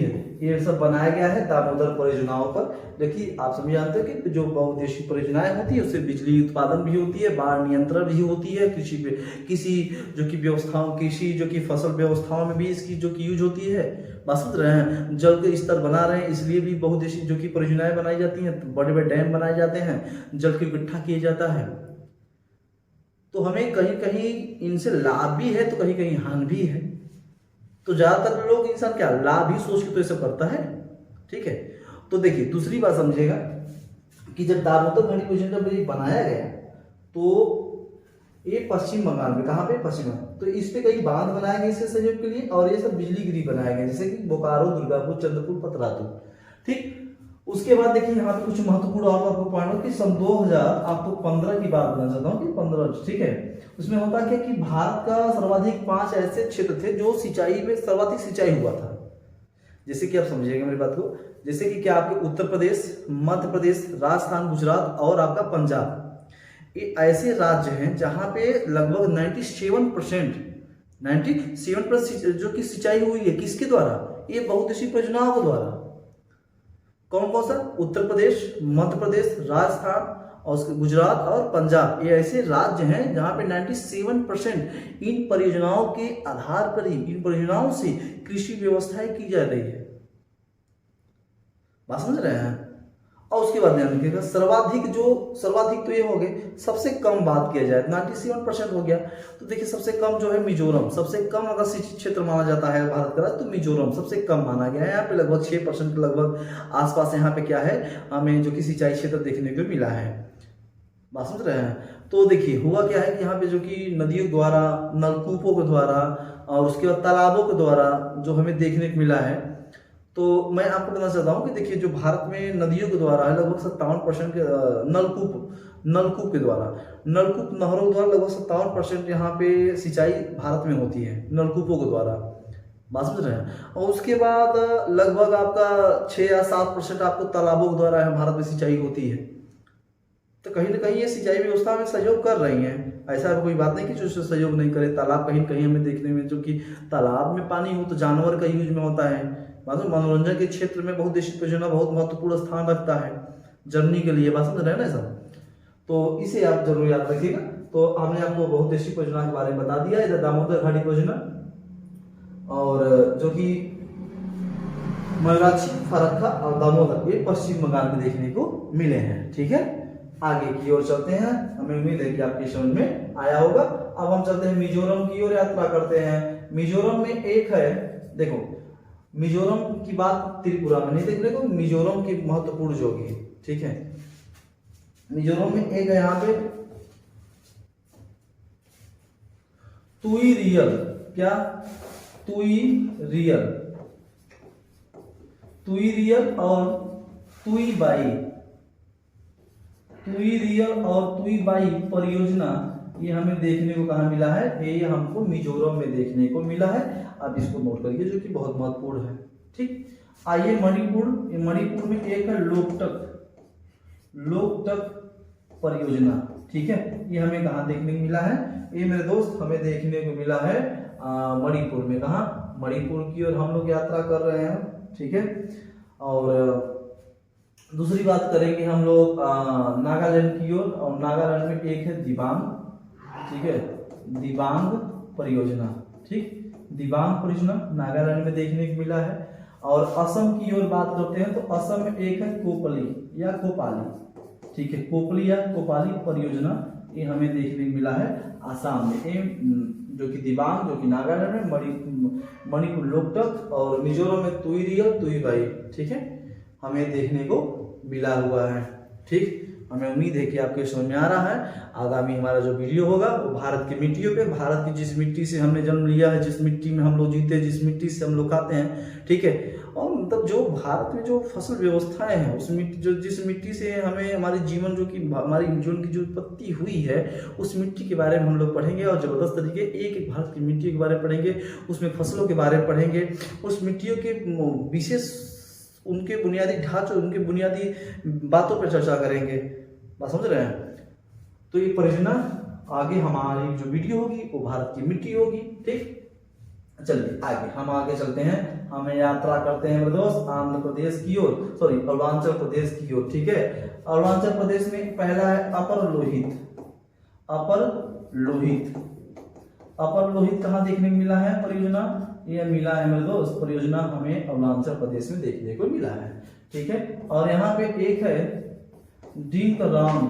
है। ये सब बनाया गया है दामोदर परियोजनाओं पर। देखिए आप सभी जानते हैं कि जो बहुउद्देशीय परियोजनाएं होती है उससे बिजली उत्पादन भी होती है, बाढ़ नियंत्रण भी होती है, कृषि जो कि व्यवस्थाओं, कृषि जो कि फसल व्यवस्थाओं में भी इसकी जो कि यूज होती है। बात समझ रहे हैं, जल के स्तर बना रहे हैं इसलिए भी बहुउद्देशीय जो कि परियोजनाएं बनाई जाती हैं, बड़े बड़े डैम बनाए जाते हैं, जल को इकट्ठा किया जाता है। तो हमें कहीं कहीं इनसे लाभ भी है तो कहीं कहीं हानि भी है। तो ज्यादातर लोग इंसान क्या लाभ ही सोच के तो ऐसा करता है, ठीक है। तो देखिए दूसरी बात समझिएगा कि जब दामोदर घाटी परियोजना बनाया गया तो ये पश्चिम बंगाल में, कहाँ पे, पश्चिम बंगाल, तो इस पे कई बांध बनाए गए इससे सहयोग के लिए और ये सब बिजली गृह बनाए गए जैसे कि बोकारो, दुर्गापुर, चंद्रपुर, पतरातू, ठीक। उसके बाद देखिए यहाँ पे कुछ महत्वपूर्ण और आपको पॉइंट कि सन 2015 की बात करना चाहता हूँ कि 15, ठीक है, उसमें होता क्या कि भारत का सर्वाधिक 5 ऐसे क्षेत्र थे जो सिंचाई में सर्वाधिक सिंचाई हुआ था। जैसे कि आप समझिएगा मेरी बात को, जैसे कि क्या आपके उत्तर प्रदेश, मध्य प्रदेश, राजस्थान, गुजरात और आपका पंजाब, ये ऐसे राज्य हैं जहां पे लगभग 97% जो कि सिंचाई हुई है किसके द्वारा, ये बहुउद्देशीय परियोजनाओं के द्वारा। कौन कौन सा, उत्तर प्रदेश, मध्य प्रदेश, राजस्थान और गुजरात और पंजाब, ये ऐसे राज्य हैं जहां पे 97% इन परियोजनाओं के आधार पर ही, इन परियोजनाओं से कृषि व्यवस्थाएं की जा रही है। बात समझ रहे हैं। और उसके बाद ध्यान रखिएगा सर्वाधिक तो ये हो गए, सबसे कम बात किया जाए 97% हो गया। तो देखिए सबसे कम जो है मिजोरम, सबसे कम अगर सिंचित क्षेत्र माना जाता है भारत का तो मिजोरम सबसे कम माना गया है। यहाँ पे लगभग 6% के लगभग आसपास यहाँ पे क्या है, हमें जो कि सिंचाई क्षेत्र देखने को मिला है। बात समझ रहे हैं। तो देखिए हुआ क्या है कि यहाँ पे जो कि नदियों द्वारा, नलकूपों के द्वारा और उसके बाद तालाबों के द्वारा जो हमें देखने को मिला है, तो मैं आपको बताना चाहता हूँ कि देखिए जो भारत में नदियों के द्वारा है लगभग 57% के नलकूप के द्वारा, नलकूप नहरों के द्वारा लगभग 57% यहाँ पे सिंचाई भारत में होती है नलकूपों के द्वारा। बात समझ रहे हैं। और उसके बाद लगभग आपका 6 या 7% आपको तालाबों के द्वारा भारत में सिंचाई होती है। तो कहीं ना कहीं ये सिंचाई व्यवस्था में सहयोग कर रही हैं, ऐसा कोई बात नहीं कि जो सहयोग नहीं करे। तालाब कहीं कहीं हमें देखने में, जो कि तालाब में पानी हो तो जानवर का यूज में होता है। मतलब मनोरंजन के क्षेत्र में बहुउद्देशीय परियोजना बहुत महत्वपूर्ण स्थान रखता है जर्नी के लिए। बात समझ रहे हैं ना सब, तो इसे आप जरूर याद रखिएगा। तो हमने आपको बहुउद्देशीय परियोजना के बारे में बता दिया, इधर दामोदर घाटी परियोजना और जो कि मयूराक्षी, फरक्का और दामोदर, ये पश्चिम बंगाल में देखने को मिले हैं। ठीक है, आगे की ओर चलते हैं। हमें उम्मीद है कि आपकी समझ में आया होगा। अब हम चलते हैं मिजोरम की ओर यात्रा करते हैं। मिजोरम में एक है, देखो मिजोरम की बात त्रिपुरा में नहीं देखने को, मिजोरम की महत्वपूर्ण जोगी, ठीक है। मिजोरम में एक है यहाँ पे तुई रियल, क्या तुई रियल और तुई बाई परियोजना, ये हमें देखने को कहाँ मिला है, ये हमको मिजोरम में देखने को मिला है। अब इसको नोट करिए जो कि बहुत महत्वपूर्ण है। ठीक, आइए मणिपुर में एक है लोकटक परियोजना। ठीक है, ये हमें कहाँ देखने को मिला है? ये मेरे दोस्त हमें देखने को मिला है मणिपुर में। कहाँ? मणिपुर की ओर हम लोग यात्रा कर रहे हैं। ठीक है, और दूसरी बात करेंगे हम लोग नागालैंड की ओर, और नागालैंड में एक है दिबांग। ठीक है, दिबांग परियोजना। ठीक, दिबांग परियोजना नागालैंड में देखने को मिला है। और असम की ओर बात करते हैं तो असम में एक है कोपली या कोपाली। ठीक है, कोपली या कोपाली परियोजना, ये हमें देखने को मिला है आसाम में। ये जो कि दिबांग, जो कि नागालैंड में, मणिपुर लोकटक, और मिजोरम में तुईरियल तुईबाई। ठीक है, हमें देखने को मिला हुआ है। ठीक, हमें उम्मीद है कि आपको समझ में आ रहा है। आगामी हमारा जो वीडियो होगा वो भारत की मिट्टियों पे, भारत की जिस मिट्टी से हमने जन्म लिया है, जिस मिट्टी में हम लोग जीते, जिस मिट्टी से हम लोग खाते हैं। ठीक है, और मतलब जो भारत में जो फसल व्यवस्थाएं हैं, उस मिट्टी, जो जिस मिट्टी से हमें हमारी जीवन, जो कि हमारी जीवन की जो उत्पत्ति हुई है, उस मिट्टी के बारे में हम लोग पढ़ेंगे। और जबरदस्त तरीके एक एक भारत की मिट्टी के बारे में पढ़ेंगे, उसमें फसलों के बारे में पढ़ेंगे, उस मिट्टियों के विशेष, उनके बुनियादी ढांचे, उनके बुनियादी बातों पर चर्चा करेंगे। बात समझ रहे हैं? तो ये परियोजना आगे हमारी जो वीडियो होगी वो भारत की मिट्टी होगी। ठीक, चलिए आगे हम आगे चलते हैं। हमें यात्रा करते हैं मेरे दोस्त आंध्र प्रदेश की ओर, सॉरी अरुणाचल प्रदेश की ओर। ठीक है, अरुणाचल प्रदेश में पहला है अपर लोहित। अपर लोहित, अपर लोहित कहाँ देखने को मिला है परियोजना? ये मिला है मेरे दोस्त, परियोजना हमें अरुणाचल प्रदेश में देखने को मिला है। ठीक है, और यहाँ पे एक है डिंकरांग,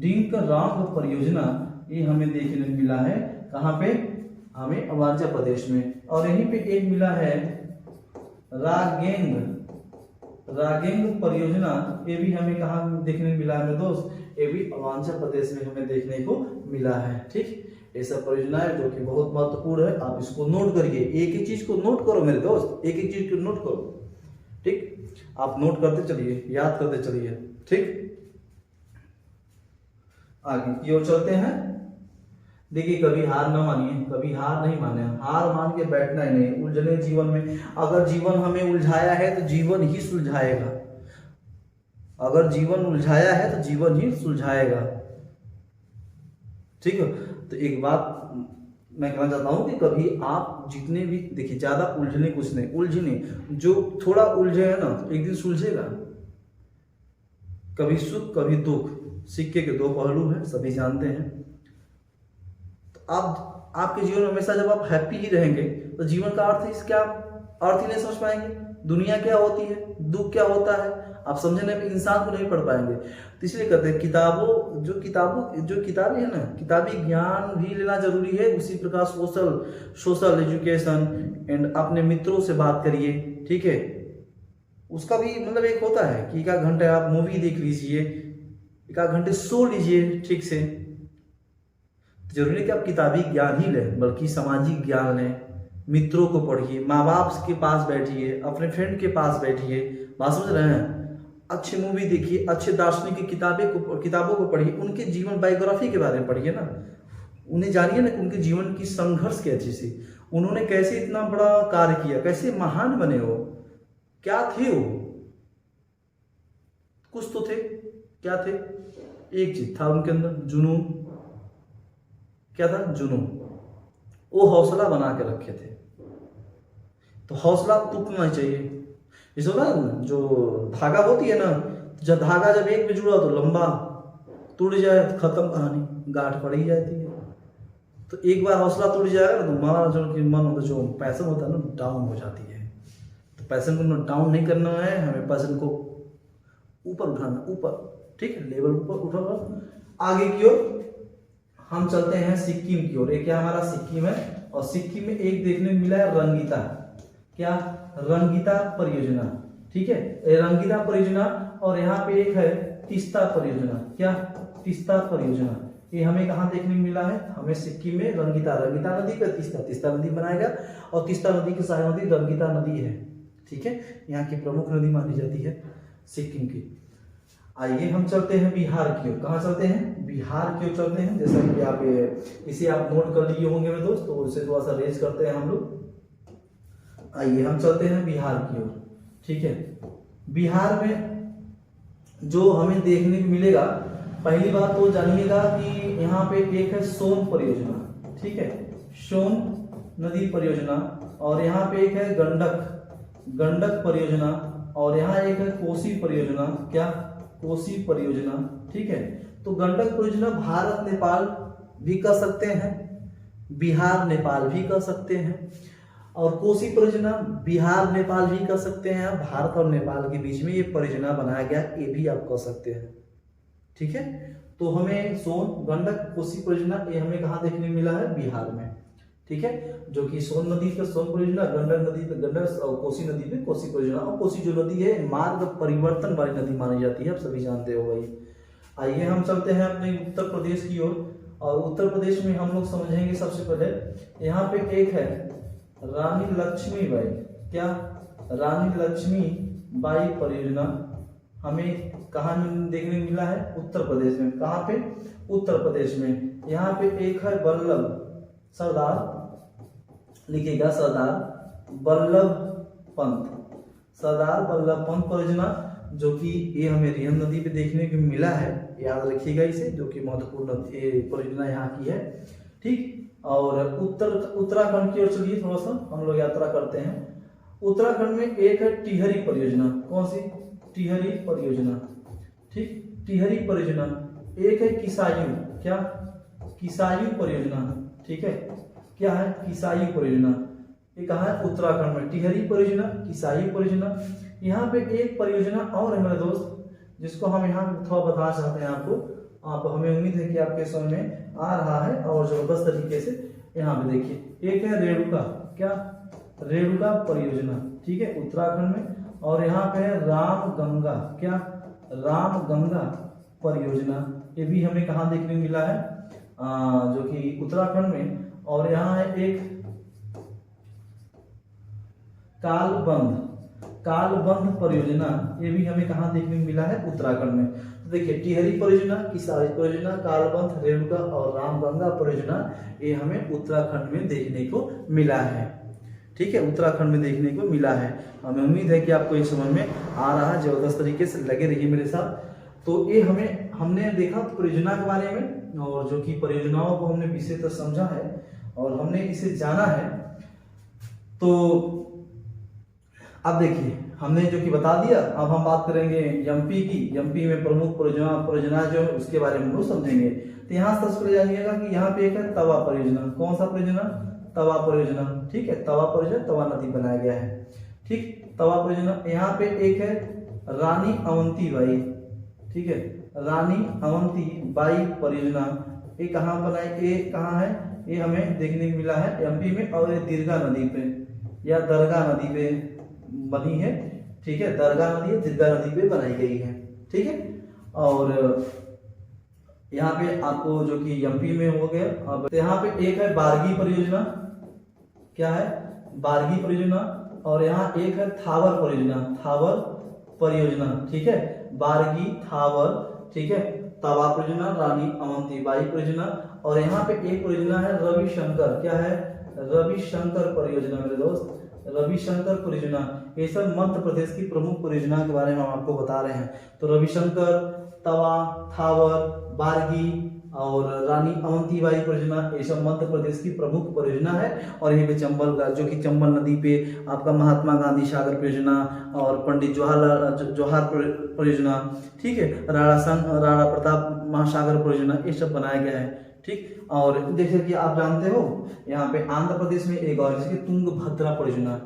डिंकरांग परियोजना, ये हमें देखने को मिला है। कहाँ पे? हमें अरुणाचल प्रदेश में। और यहीं पे एक मिला है रागेंग, रागेंग परियोजना, ये भी हमें कहाँ देखने को मिला है मेरे दोस्त? ये भी अरुणाचल प्रदेश में हमें देखने को मिला है। ठीक, ये सब परियोजनाएं जो कि बहुत महत्वपूर्ण है, आप इसको नोट करिए। एक एक चीज को नोट करो मेरे दोस्त, एक एक चीज को नोट करो। ठीक, आप नोट करते चलिए, याद करते चलिए। ठीक, आगे की ओर चलते हैं। देखिए, कभी हार ना मानिए, कभी हार नहीं माने, हार मान के बैठना ही नहीं। उलझने जीवन में, अगर जीवन हमें उलझाया है तो जीवन ही सुलझाएगा। अगर जीवन उलझाया है तो जीवन ही सुलझाएगा। ठीक है, तो एक बात मैं कहना चाहता हूं कि कभी आप जितने भी, देखिए ज्यादा उलझने कुछ नहीं, उलझने जो थोड़ा उलझे है ना, एक दिन सुलझेगा। कभी सुख कभी दुख, सिक्के के दो पहलू हैं, सभी जानते हैं। तो आप, आपके जीवन में हमेशा जब आप हैप्पी ही रहेंगे तो जीवन का अर्थ ही क्या, अर्थ ही नहीं समझ पाएंगे। दुनिया क्या होती है, दुख क्या होता है, आप समझने में इंसान को नहीं पढ़ पाएंगे। तो इसलिए कहते हैं किताबों, जो किताबें है ना, किताबी ज्ञान भी लेना जरूरी है। उसी प्रकार सोशल एजुकेशन एंड अपने मित्रों से बात करिए। ठीक है, उसका भी मतलब एक होता है कि 1 घंटे आप मूवी देख लीजिए, 1 घंटे सो लीजिए ठीक से। जरूरी है कि आप किताबी ज्ञान ही लें, बल्कि सामाजिक ज्ञान लें, मित्रों को पढ़िए, माँ बाप के पास बैठिए, अपने फ्रेंड के पास बैठिए। बात समझ रहे हैं? अच्छी मूवी देखिए, अच्छे दार्शनिक की किताबों को पढ़िए, उनके जीवन बायोग्राफी के बारे में पढ़िए ना, उन्हें जानिए ना, उनके जीवन की संघर्ष कैसी थी, उन्होंने कैसे इतना बड़ा कार्य किया, कैसे महान बने हो, क्या थे वो, कुछ तो थे, क्या थे? एक चीज था उनके अंदर, जुनून। क्या था? जुनून। वो हौसला बना के रखे थे। तो हौसला टूटना चाहिए। इस होता है ना, जो धागा होती है ना, जब धागा जब एक में जुड़ा तो लंबा, टूट जाए तो खत्म कहानी, गांठ पड़ ही जाती है। तो एक बार हौसला टूट जाएगा ना तो हमारा जो मन होता है, जो पैशन होता है ना, डाउन हो जाती है। तो पैशन को डाउन नहीं करना है, हमें पैशन को ऊपर उठाना, ऊपर, ठीक है, लेवल ऊपर उठाना। आगे की ओर हम चलते हैं सिक्किम की ओर। ये क्या हमारा सिक्किम है, और सिक्किम में एक देखने को मिला है रंगीता। क्या? रंगीता परियोजना। ठीक है, रंगीता परियोजना। और यहाँ पे एक है तीस्ता परियोजना। क्या? तीस्ता परियोजना। ये हमें कहाँ देखने को मिला है? हमें सिक्किम में रंगीता नदी पे तीस्ता नदी बनाया गया, और तीस्ता नदी की सहायक नदी रंगीता नदी है। ठीक है, यहाँ की प्रमुख नदी मानी जाती है सिक्किम की। आइए हम चलते हैं बिहार की ओर। कहाँ चलते हैं? बिहार की ओर चलते हैं। जैसा कि आप इसे आप नोट कर लिए होंगे मेरे दोस्त, तो इसे थोड़ा सा रेज करते हैं हम लोग। आइए हम चलते हैं बिहार की ओर। ठीक है, बिहार में जो हमें देखने को मिलेगा पहली बात तो जानिएगा कि यहाँ पे एक है सोन परियोजना, ठीक है, सोन नदी परियोजना, और यहाँ पे एक है गंडक परियोजना, और यहाँ एक है कोसी परियोजना, क्या, कोसी परियोजना, ठीक है। तो गंडक परियोजना भारत नेपाल भी कर सकते हैं, बिहार नेपाल भी कर सकते हैं, और कोसी परियोजना बिहार नेपाल भी कर सकते हैं। भारत और नेपाल के बीच में ये परियोजना बनाया गया, ये भी आप कर सकते हैं, ठीक है। तो हमें सोन गंडक कोसी परियोजना ये हमें कहाँ देखने को मिला है, बिहार में, ठीक है। जो कि सोन नदी पे सोन परियोजना, गंडक नदी पे गंडक, और कोसी नदी पे कोसी परियोजना। और कोसी जो नदी है मार्ग परिवर्तन वाली नदी मानी जाती है, आप सभी जानते हो भाई। आइए हम चलते हैं अपने उत्तर प्रदेश की ओर, और उत्तर प्रदेश में हम लोग समझेंगे सबसे पहले यहाँ पे एक है रानी लक्ष्मीबाई, क्या, रानी लक्ष्मीबाई परियोजना हमें कहाँ देखने को मिला है, उत्तर प्रदेश में। कहाँ पे, उत्तर प्रदेश में। यहाँ पे एक है सरदार, लिखिएगा सरदार वल्लभ पंत परियोजना, जो कि ये हमें रिहन नदी पे देखने को मिला है, याद रखिएगा इसे, जो कि महत्वपूर्ण परियोजना यहाँ की है, ठीक। और उत्तराखंड की ओर चलिए थोड़ा सा हम लोग यात्रा करते हैं। उत्तराखंड में एक है टिहरी परियोजना, कौन सी, टिहरी परियोजना, ठीक, टिहरी परियोजना। एक है किसायु, क्या, किसायु परियोजना, ठीक है, क्या है, किसायु परियोजना। ये कहाँ है, उत्तराखंड में, टिहरी परियोजना, किसायु परियोजना। यहाँ पे एक परियोजना और है मेरे दोस्त, जिसको हम यहाँ थोड़ा बताना चाहते हैं आपको। आप हमें उम्मीद है कि आपके समझ में आ रहा है, और जबरदस्त तरीके से यहाँ पे देखिए। एक है रेणुका, क्या, रेणुका परियोजना, ठीक है, उत्तराखंड में। और यहाँ पे है रामगंगा, क्या, रामगंगा परियोजना, ये भी हमें कहाँ देखने को मिला है, जो कि उत्तराखंड में। और यहाँ है एक कालबंध परियोजना, ये भी हमें कहाँ देखने को मिला है, उत्तराखंड में। तो देखिए टिहरी परियोजना, किसाई परियोजना, कालबंध, रेणुका और रामगंगा परियोजना, ये हमें उत्तराखंड में देखने को मिला है, ठीक है, उत्तराखंड में देखने को मिला है। हमें उम्मीद है कि आपको ये समझ में आ रहा है, जबरदस्त तरीके से लगे रहिए मेरे साथ। तो ये हमने देखा परियोजना के बारे में, और जो कि परियोजनाओं को हमने विशेषतः समझा है और हमने इसे जाना है। तो अब देखिए हमने जो कि बता दिया, अब हम बात करेंगे एमपी की। एमपी में प्रमुख परियोजना जो है उसके बारे में हम लोग समझेंगे। तो यहाँ सबसे पहले जानिएगा कि यहाँ पे एक है तवा परियोजना। कौन सा परियोजना, तवा परियोजना, ठीक है, तवा परियोजना, तवा नदी बनाया गया है, ठीक, तवा परियोजना। यहाँ पे एक है रानी अवंतीबाई, ठीक है, रानी अवंतीबाई परियोजना। ये कहाँ बनाई, ये कहाँ है, ये हमें देखने को मिला है एमपी में, और ये दीर्घा नदी पे या दरगाह नदी पे बनी है, ठीक है, दरगाह नदी, दीर्घा नदी पे बनाई गई है, ठीक है। और यहाँ पे आपको जो कि एमपी में हो गया। अब यहाँ पे एक है बारगी परियोजना, क्या है, बारगी परियोजना। और यहाँ एक है थावर परियोजना, ठीक है, बारगी, थावर, ठीक है, तवा परियोजना, रानी अवंतीबाई परियोजना। और यहाँ पे एक परियोजना है रविशंकर, क्या है, रविशंकर परियोजना मेरे दोस्त, रविशंकर परियोजना। ये सब मध्य प्रदेश की प्रमुख परियोजना के बारे में हम आपको बता रहे हैं। तो रविशंकर, तवा, थावर, बारगी और रानी अवंतीबाई परियोजना, ये सब मध्य प्रदेश की प्रमुख परियोजना है। और यहीं पे चंबल का, जो कि चंबल नदी पे आपका महात्मा गांधी सागर परियोजना और पंडित जवाहर परियोजना, ठीक है, राणा प्रताप महासागर परियोजना, ये सब बनाया गया है, ठीक। और जैसे कि आप जानते हो यहाँ पे आंध्र प्रदेश में एक और जैसे तुंगभद्रा परियोजना,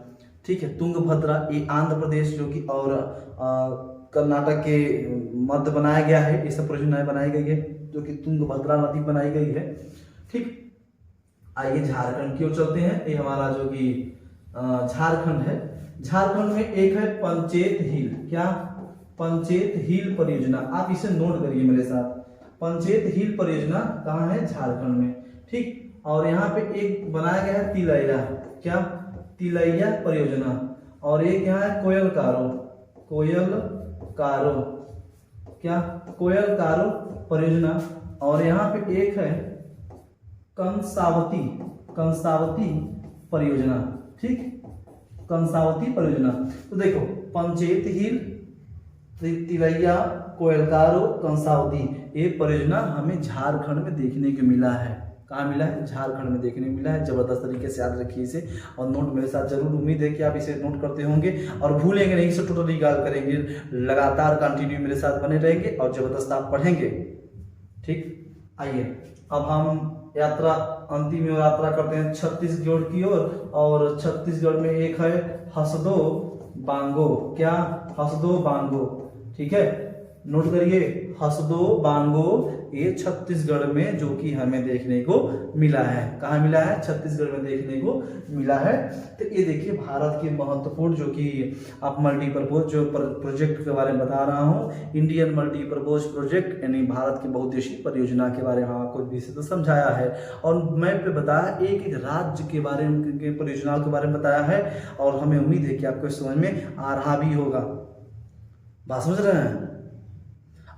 ठीक है, तुंगभद्रा, ये आंध्र प्रदेश जो कि और कर्नाटक के मध्य बनाया गया है, ये सब परियोजनाएं बनाई गई है, जो कि तुंगभद्रा नदी बनाई गई है, ठीक। आइए झारखंड की ओर चलते हैं। ये हमारा जो कि झारखंड है। झारखंड में एक है पंचेत हिल, क्या, पंचेत हिल परियोजना। आप इसे नोट करिए मेरे साथ, पंचेत हिल परियोजना कहाँ है, झारखंड में, ठीक। और यहाँ पे एक बनाया गया है तिलैया, क्या, तिलैया परियोजना। और एक यहाँ है कोयल कारो, क्या, कोयल कारो परियोजना। और यहाँ पे एक है कंसावती परियोजना, ठीक, कंसावती परियोजना। तो देखो पंचेत हिल तिलैया कोयलकारो कंसावती, ये परियोजना हमें झारखंड में देखने को मिला है। कहाँ मिला है? झारखंड में देखने को मिला है। जबरदस्त तरीके से याद रखिए इसे और नोट मेरे साथ जरूर, उम्मीद है कि आप इसे नोट करते होंगे और भूलेंगे नहीं, इसे टोटली याद करेंगे। लगातार कंटिन्यू मेरे साथ बने रहेंगे और जबरदस्त आप पढ़ेंगे। ठीक, आइए अब हम यात्रा, अंतिम यात्रा करते हैं छत्तीसगढ़ की ओर। और छत्तीसगढ़ में एक है हसदो बांगो। क्या? हसदो बांगो। ठीक है, नोट करिए, हसदो बांगो, ये छत्तीसगढ़ में जो कि हमें देखने को मिला है। कहाँ मिला है? छत्तीसगढ़ में देखने को मिला है। तो ये देखिए भारत के महत्वपूर्ण जो कि आप मल्टीपर्पज जो प्रोजेक्ट के बारे में बता रहा हूँ, इंडियन मल्टीपर्पज प्रोजेक्ट, यानी भारत की बहुउद्देशीय परियोजना के बारे में आपको विशेष समझाया है और मैप पे बताया, एक एक राज्य के बारे में, परियोजनाओं के बारे में बताया है। और हमें उम्मीद है कि आपको समझ में आ रहा भी होगा। बात समझ रहे हैं?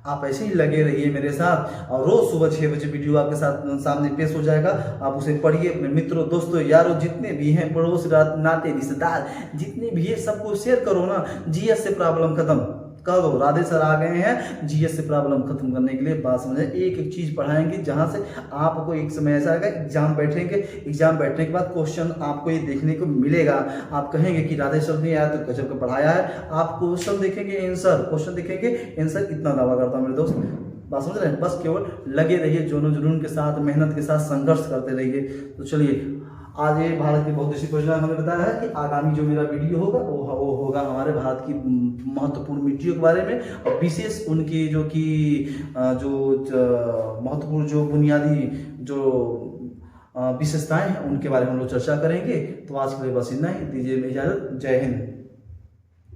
आप ऐसे ही लगे रहिए मेरे साथ और रोज सुबह 6 बजे वीडियो आपके साथ सामने पेश हो जाएगा। आप उसे पढ़िए, अपने मित्रों, दोस्तों, यारों, जितने भी हैं, पड़ोस, नाते, रिश्तेदार जितने भी है, सबको शेयर करो ना। जीएस से प्रॉब्लम खत्म कर दो। राधे सर आ गए हैं जीएस से प्रॉब्लम खत्म करने के लिए। बात समझे, एक एक चीज पढ़ाएंगे जहां से आपको एक समय ऐसा आएगा, एग्जाम बैठेंगे, एग्जाम बैठने के बाद क्वेश्चन आपको ये देखने को मिलेगा। आप कहेंगे कि राधे सर नहीं आया तो गजब का पढ़ाया है। आप क्वेश्चन देखेंगे, आंसर, क्वेश्चन देखेंगे, आंसर, इतना दावा करता हूं मेरे दोस्त। बात समझ रहे हैं? बस केवल लगे रहिए, जोनों जुनून के साथ, मेहनत के साथ संघर्ष करते रहिए। तो चलिए, आज ये भारत की बहुउद्देशीय परियोजना हमें बताया है कि आगामी जो मेरा वीडियो होगा वो होगा हमारे भारत की महत्वपूर्ण मिट्टियों के बारे में और विशेष उनकी जो कि जो महत्वपूर्ण जो बुनियादी जो विशेषताएं हैं उनके बारे में हम लोग चर्चा करेंगे। तो आज के लिए बस इतना ही, दीजिए इजाजत। जय हिंद।